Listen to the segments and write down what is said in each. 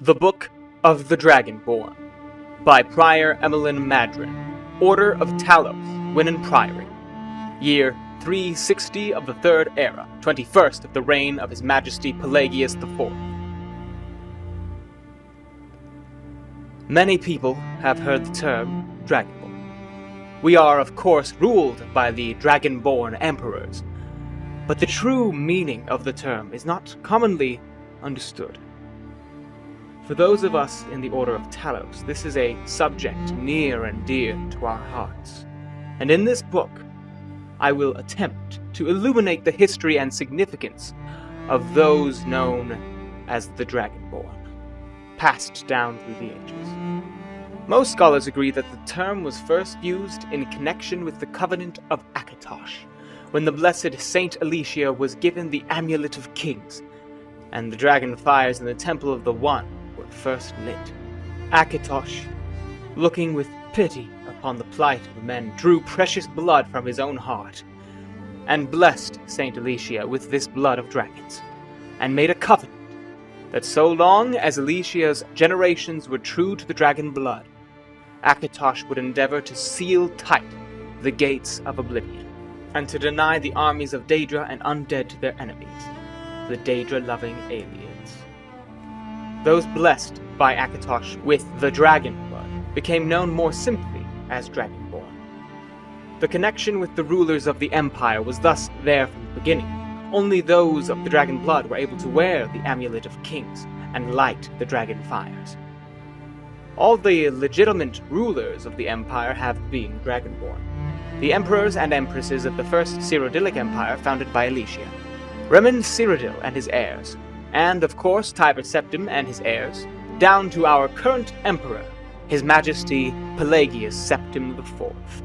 The Book of the Dragonborn by Prior Emmeline Madrin, Order of Talos, Winnan Priory. Year 360 of the Third Era, 21st of the reign of His Majesty Pelagius IV. Many people have heard the term Dragonborn. We are, of course, ruled by the Dragonborn Emperors, but the true meaning of the term is not commonly understood. For those of us in the Order of Talos, this is a subject near and dear to our hearts. And in this book, I will attempt to illuminate the history and significance of those known as the Dragonborn, passed down through the ages. Most scholars agree that the term was first used in connection with the Covenant of Akatosh, when the blessed Saint Alicia was given the Amulet of Kings, and the dragon fires in the Temple of the One were first lit. Akatosh, looking with pity upon the plight of men, drew precious blood from his own heart, and blessed Saint Alicia with this blood of dragons, and made a covenant that so long as Alicia's generations were true to the dragon blood, Akatosh would endeavor to seal tight the gates of oblivion, and to deny the armies of Daedra and undead to their enemies, the Daedra-loving aliens. Those blessed by Akatosh with the dragon blood became known more simply as Dragonborn. The connection with the rulers of the Empire was thus there from the beginning. Only those of the dragon blood were able to wear the Amulet of Kings and light the dragon fires. All the legitimate rulers of the Empire have been Dragonborn. The emperors and empresses of the first Cyrodiilic Empire founded by Alicia, Remen Cyrodiil and his heirs, and of course Tiber Septim and his heirs, down to our current emperor, His Majesty Pelagius Septim IV.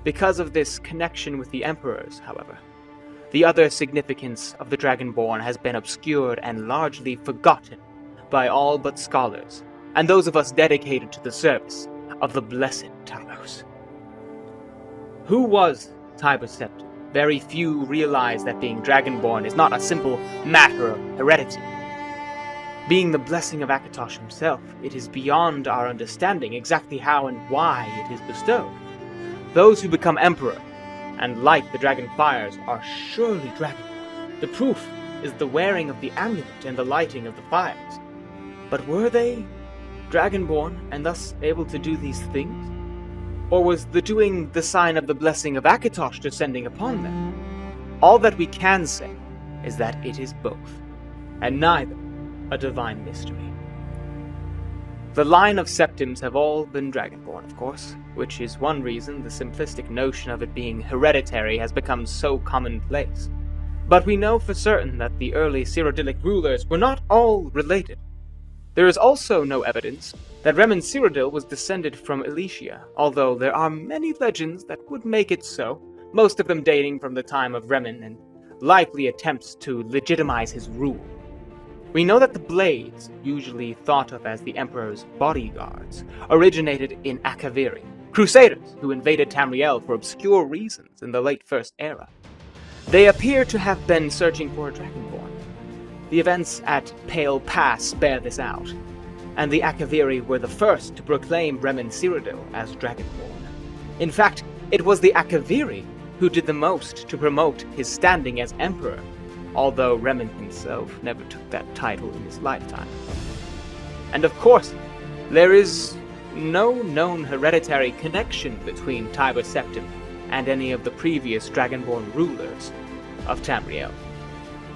Because of this connection with the emperors, however, the other significance of the Dragonborn has been obscured and largely forgotten by all but scholars, and those of us dedicated to the service of the blessed Talos. Who was Tiber Septim? Very few realize that being Dragonborn is not a simple matter of heredity. Being the blessing of Akatosh himself, it is beyond our understanding exactly how and why it is bestowed. Those who become emperor and light the dragon fires are surely Dragonborn. The proof is the wearing of the amulet and the lighting of the fires. But were they Dragonborn and thus able to do these things? Or was the doing the sign of the blessing of Akatosh descending upon them? All that we can say is that it is both, and neither a divine mystery. The line of Septims have all been Dragonborn, of course, which is one reason the simplistic notion of it being hereditary has become so commonplace. But we know for certain that the early Cyrodiilic rulers were not all related. There is also no evidence that Remen Cyrodiil was descended from Alicia, although there are many legends that would make it so, most of them dating from the time of Remen and likely attempts to legitimize his rule. We know that the Blades, usually thought of as the Emperor's bodyguards, originated in Akaviri, crusaders who invaded Tamriel for obscure reasons in the late First Era. They appear to have been searching for a Dragonborn. The events at Pale Pass bear this out, and the Akaviri were the first to proclaim Remen Cyrodiil as Dragonborn. In fact, it was the Akaviri who did the most to promote his standing as emperor, although Remen himself never took that title in his lifetime. And of course, there is no known hereditary connection between Tiber Septim and any of the previous Dragonborn rulers of Tamriel.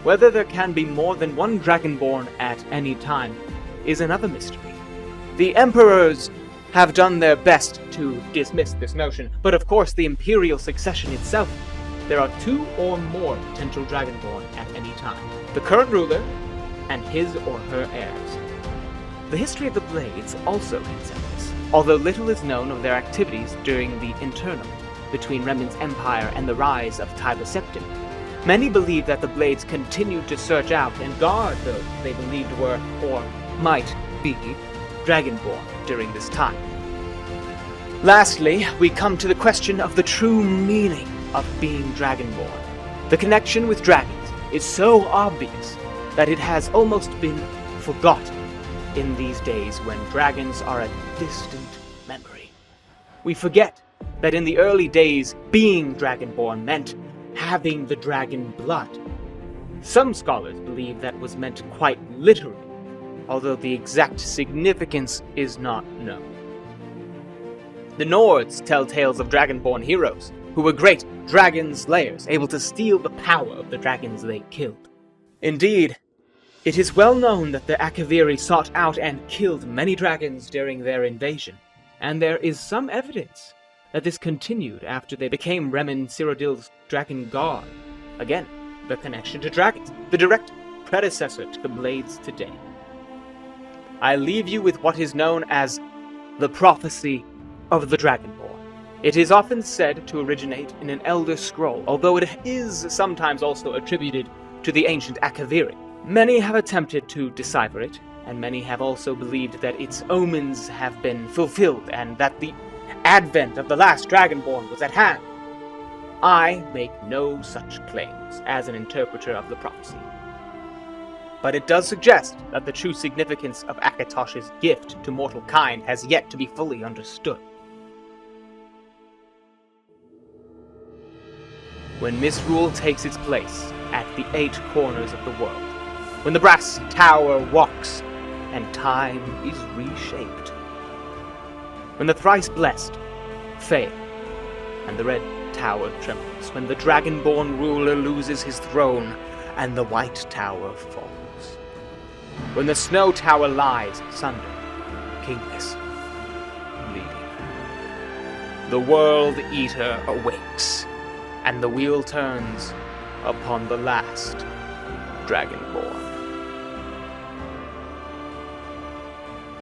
Whether there can be more than one Dragonborn at any time is another mystery. The emperors have done their best to dismiss this notion, but of course the imperial succession itself, there are two or more potential Dragonborn at any time, the current ruler and his or her heirs. The history of the Blades also hints at this, although little is known of their activities during the interregnum between Remen's empire and the rise of Tiber Septim. Many believe that the Blades continued to search out and guard those they believed were, or might be, Dragonborn during this time. Lastly, we come to the question of the true meaning of being Dragonborn. The connection with dragons is so obvious that it has almost been forgotten in these days when dragons are a distant memory. We forget that in the early days, being dragonborn meant having the dragon blood. Some scholars believe that was meant quite literally, although the exact significance is not known. The Nords tell tales of dragonborn heroes, who were great dragon slayers, able to steal the power of the dragons they killed. Indeed, it is well known that the Akaviri sought out and killed many dragons during their invasion, and there is some evidence that this continued after they became Remen Cyrodiil's dragon god. Again, the connection to dragons, the direct predecessor to the blades today. I leave you with what is known as the prophecy of the Dragonborn. It is often said to originate in an Elder Scroll, although it is sometimes also attributed to the ancient Akaviri. Many have attempted to decipher it, and many have also believed that its omens have been fulfilled and that the advent of the last Dragonborn was at hand. I make no such claims as an interpreter of the prophecy, but it does suggest that the true significance of Akatosh's gift to mortal kind has yet to be fully understood. When misrule takes its place at the 8 corners of the world, when the brass tower walks and time is reshaped, when the thrice-blessed fail and the red tower trembles, when the dragonborn ruler loses his throne and the white tower falls, when the snow tower lies asunder, kingless, bleeding, the World Eater awakes, and the wheel turns upon the last Dragonborn.